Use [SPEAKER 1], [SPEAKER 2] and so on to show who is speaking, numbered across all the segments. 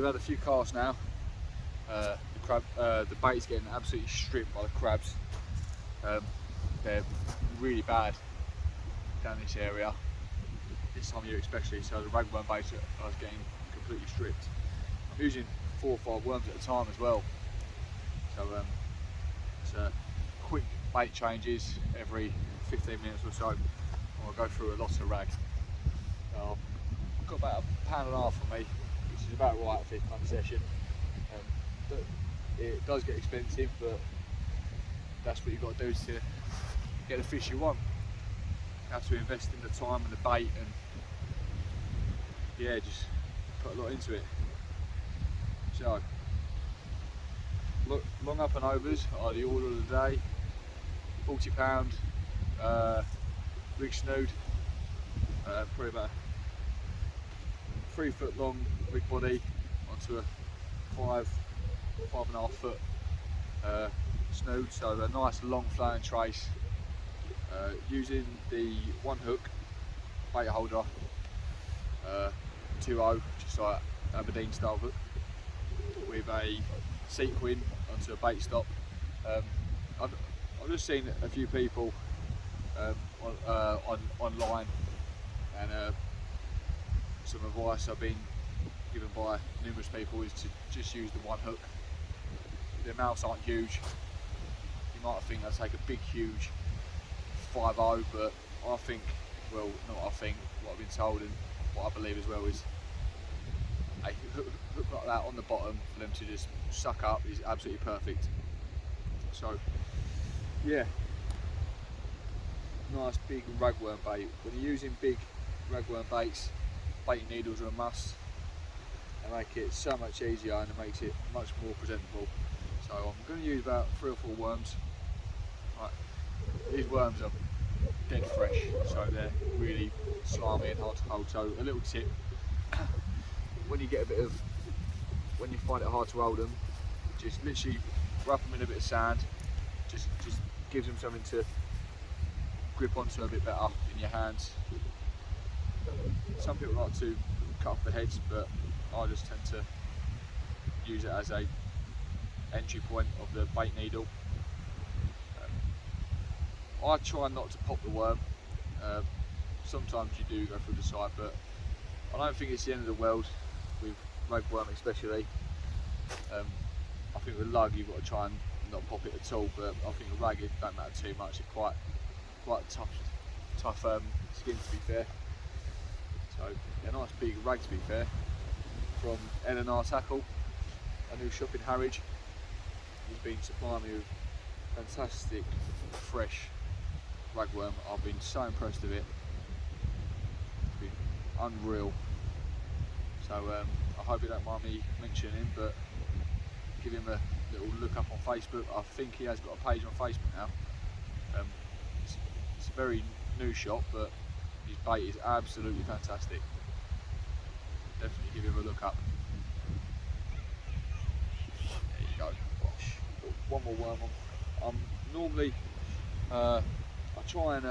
[SPEAKER 1] we've had a few casts now. The bait's getting absolutely stripped by the crabs. They're really bad down this area this time of year especially, so the ragworm baits are getting completely stripped. I'm using 4 or 5 worms at a time as well, so it's quick bait changes every 15 minutes or so, and I'll go through a lot of rag. I've got about £1.5 on me, which is about right for this kind of session. But it does get expensive, but that's what you've got to do to get the fish you want. You have to invest in the time and the bait, and yeah, just put a lot into it. So, long up and overs are the order of the day. 40 pound rig snood, probably about 3 foot long rig body onto a 5.5 foot snood, so a nice long flowing trace, using the 1 hook bait holder, 2.0, just like Aberdeen style hook, with a sequin onto a bait stop. I've just seen a few people online, and some advice I've been given by numerous people is to just use the 1 hook. The amounts aren't huge. You might think I'd take a big huge 5.0, but I think, well, not I think, what I've been told and what I believe as well is a hook like that on the bottom for them to just suck up is absolutely perfect. So yeah, nice big ragworm bait. When you're using big ragworm baits, baiting needles are a must. They make it so much easier and it makes it much more presentable. So I'm going to use about 3 or 4 worms. Right. These worms are dead fresh, so they're really slimy and hard to hold. So a little tip, when you find it hard to hold them, just literally wrap them in a bit of sand. Just gives them something to grip onto a bit better in your hands. Some people like to cut off the heads, but I just tend to use it as a entry point of the bait needle. I try not to pop the worm. Sometimes you do go through the side, but I don't think it's the end of the world with ragworm especially. I think with lug you've got to try and not pop it at all, but I think the rag, it don't matter too much. It's quite tough skin, to be fair. So a nice big rag, to be fair, from L&R Tackle, a new shop in Harwich. He's been supplying me with fantastic fresh ragworm. I've been so impressed with it. It's been unreal. So I hope you don't mind me mentioning him, but give him a little look up on Facebook. I think he has got a page on Facebook now. It's a very new shop, but his bait is absolutely fantastic. Definitely give him a look up. There you go. Gosh, one more worm on. Normally I try and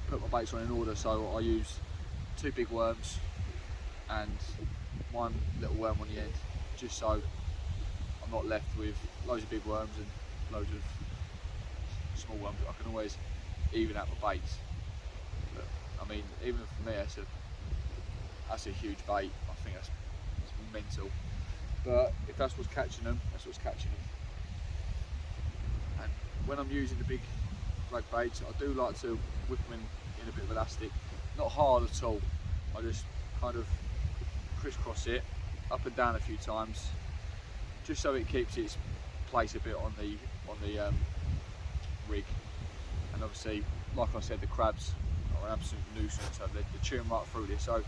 [SPEAKER 1] put my baits on in order, so I use 2 big worms and 1 little worm on the end, just so I'm not left with loads of big worms and loads of small worms. I can always even out my baits. But I mean, even for me, that's a huge bait. I think that's mental. But if that's what's catching them, that's what's catching them. And when I'm using the big rag baits, I do like to whip them in a bit of elastic. Not hard at all. I just kind of crisscross it up and down a few times, just so it keeps its place a bit on the rig. And obviously, like I said, the crabs are an absolute nuisance, so they're chewing right through this, so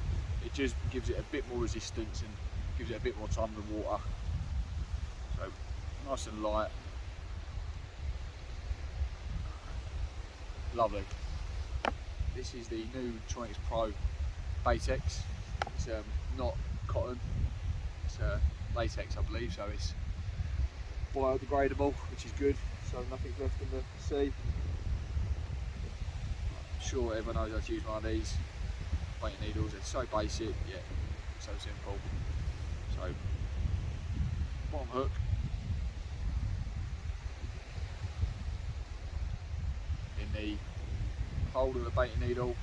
[SPEAKER 1] it just gives it a bit more resistance and gives it a bit more time in the water. So nice and light, lovely. This is the new Tronics Pro Baitex. It's not cotton, it's latex, I believe, so it's biodegradable, which is good, so nothing's left in the sea. I'm sure everyone knows how to use one of these bait needles. It's so basic, yet so simple. So So bottom hook, in the hold of the baiting needle,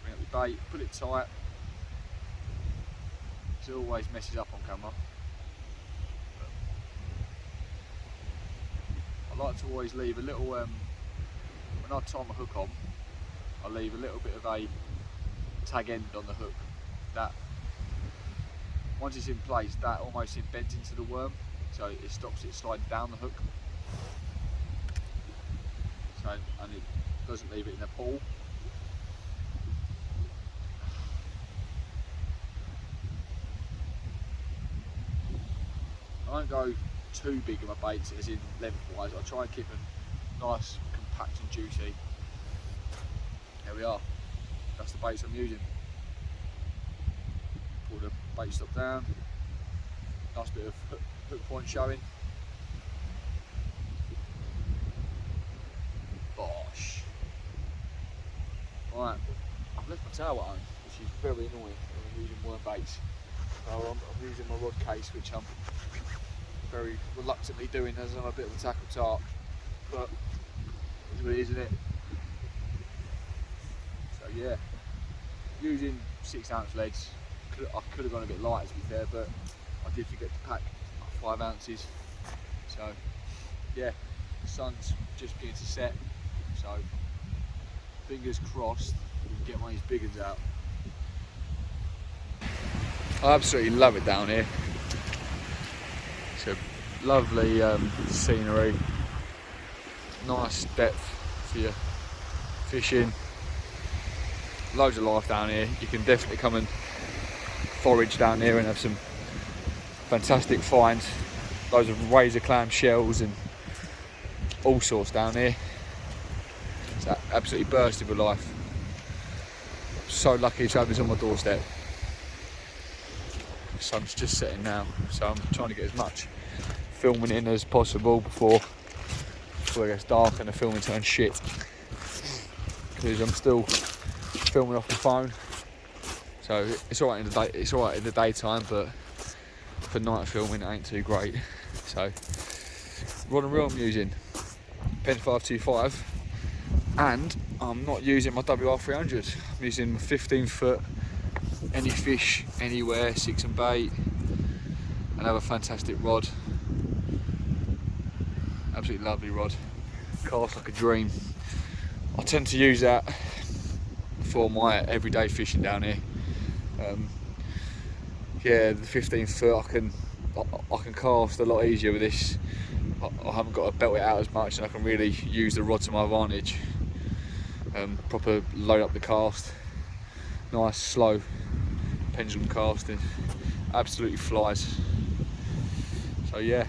[SPEAKER 1] bring up the bait, put it tight. It always messes up on camera. I like to always leave a little, when I tie my hook on, I leave a little bit of a tag end on the hook. That, once it's in place, that almost embeds into the worm, so it stops it sliding down the hook. So, and it doesn't leave it in a pool. I don't go too big in my baits, as in lengthwise. I try and keep them nice, compact and juicy. There we are. That's the baits I'm using. Pull the bait stop down. Nice bit of hook point showing. Bosh. Right, I've left my towel at home, which is very annoying when I'm using worm baits. So I'm using my rod case, which I'm very reluctantly doing as I'm a bit of a tackle tart, but it's what it is, isn't it? So yeah, using 6-ounce leads. I could have gone a bit lighter, to be fair, but I did forget to pack 5 ounces. So yeah, the sun's just beginning to set, so fingers crossed we can get one of these big ones out. I absolutely love it down here. It's a lovely scenery, nice depth for your fishing, loads of life down here. You can definitely come and forage down here and have some fantastic finds, loads of razor clam shells and all sorts down here. It's absolutely bursting with life. So lucky to have this on my doorstep. The sun's just setting now, so I'm trying to get as much filming in as possible before it gets dark and the filming turns shit, because I'm still filming off the phone. So it's alright in the day, it's alright in the daytime, but for night filming it ain't too great. So rod and reel I'm using Pen 525, and I'm not using my WR300. I'm using my 15-foot any fish anywhere 6 and bait. Another fantastic rod, absolutely lovely rod, cast like a dream. I tend to use that for my everyday fishing down here. Yeah, the 15-foot I can cast a lot easier with this. I haven't got to belt it out as much, and I can really use the rod to my advantage. Proper load up the cast, nice slow pendulum casting, absolutely flies. So yeah,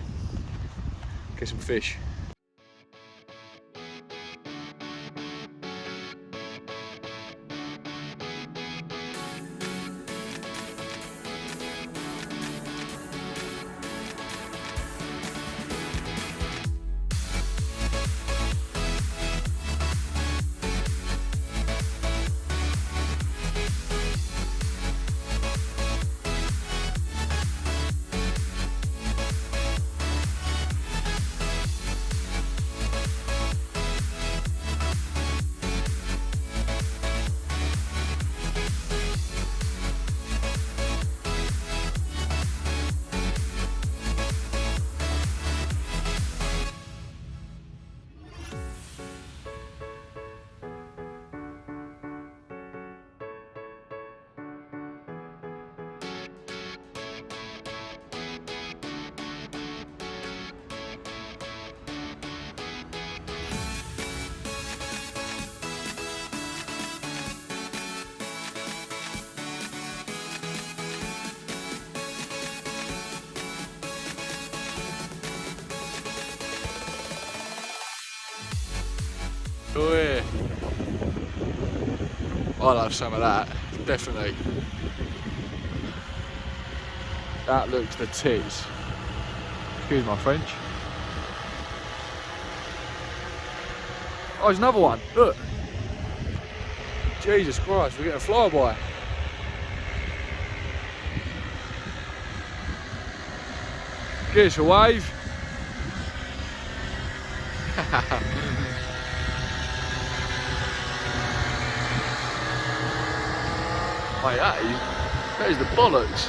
[SPEAKER 1] get some fish. Oh yeah. I'll have some of that, definitely. That looks the tits. Excuse my French. Oh, there's another one, look. Jesus Christ, we're getting a flyby. Give us a wave. Mate, that is the bollocks.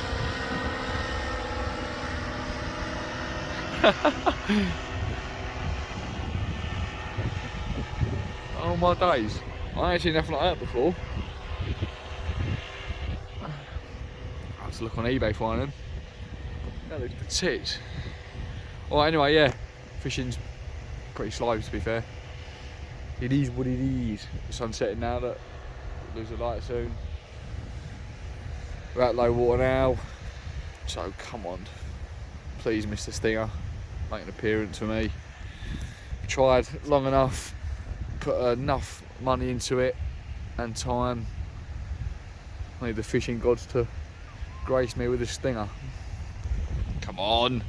[SPEAKER 1] Oh my days. I ain't seen nothing like that before. I have to look on eBay for them. That looks the tits. Well, anyway, yeah, fishing's pretty slow to be fair. It is what it is. The sun's setting now, that lose the light soon. We're at low water now, so come on, please Mr. Stinger, make an appearance for me. Tried long enough, put enough money into it and time. I need the fishing gods to grace me with a stinger. Come on.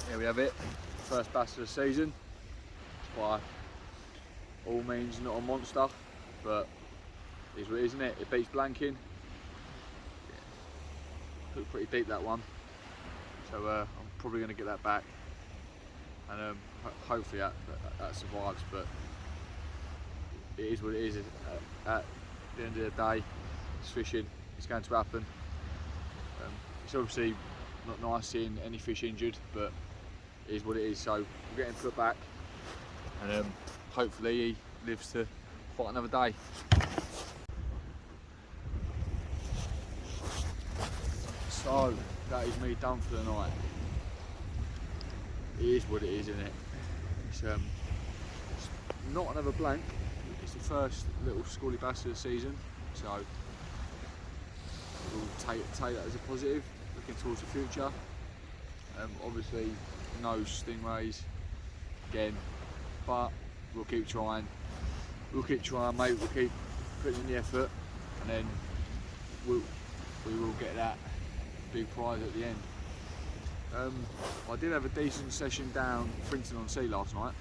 [SPEAKER 1] Here we have it, first bass of the season. By all means not a monster, but it is what it is, isn't it? It beats blanking. Yeah. Looked pretty deep, that one, so I'm probably going to get that back, and hopefully that survives, but it is what it is. At the end of the day, it's fishing, it's going to happen. It's obviously not nice seeing any fish injured, but it is what it is, so we're getting put back. And hopefully he lives to fight another day. So that is me done for the night. It is what it is, isn't it? It's not another blank. It's the first little schooly bass of the season, so we'll take that as a positive, looking towards the future. Obviously no stingrays again, but we'll keep trying. We'll keep trying, mate. We'll keep putting in the effort, and then we will get that big prize at the end. I did have a decent session down Frinton on Sea last night.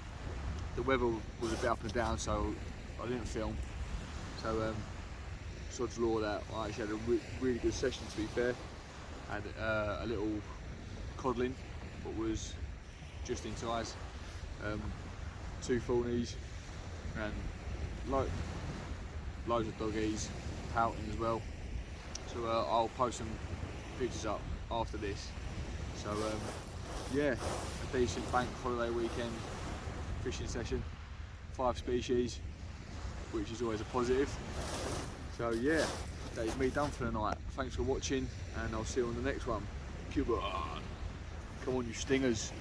[SPEAKER 1] The weather was a bit up and down, so I didn't film. So sod's law that I actually had a really good session, to be fair. Had a little codling, but was just in size. 2 fawnies and loads of doggies, pouting as well. So I'll post some pictures up after this. So yeah, a decent bank holiday weekend fishing session, 5 species, which is always a positive. So yeah, that is me done for the night. Thanks for watching, and I'll see you on the next one. Come on, you stingers.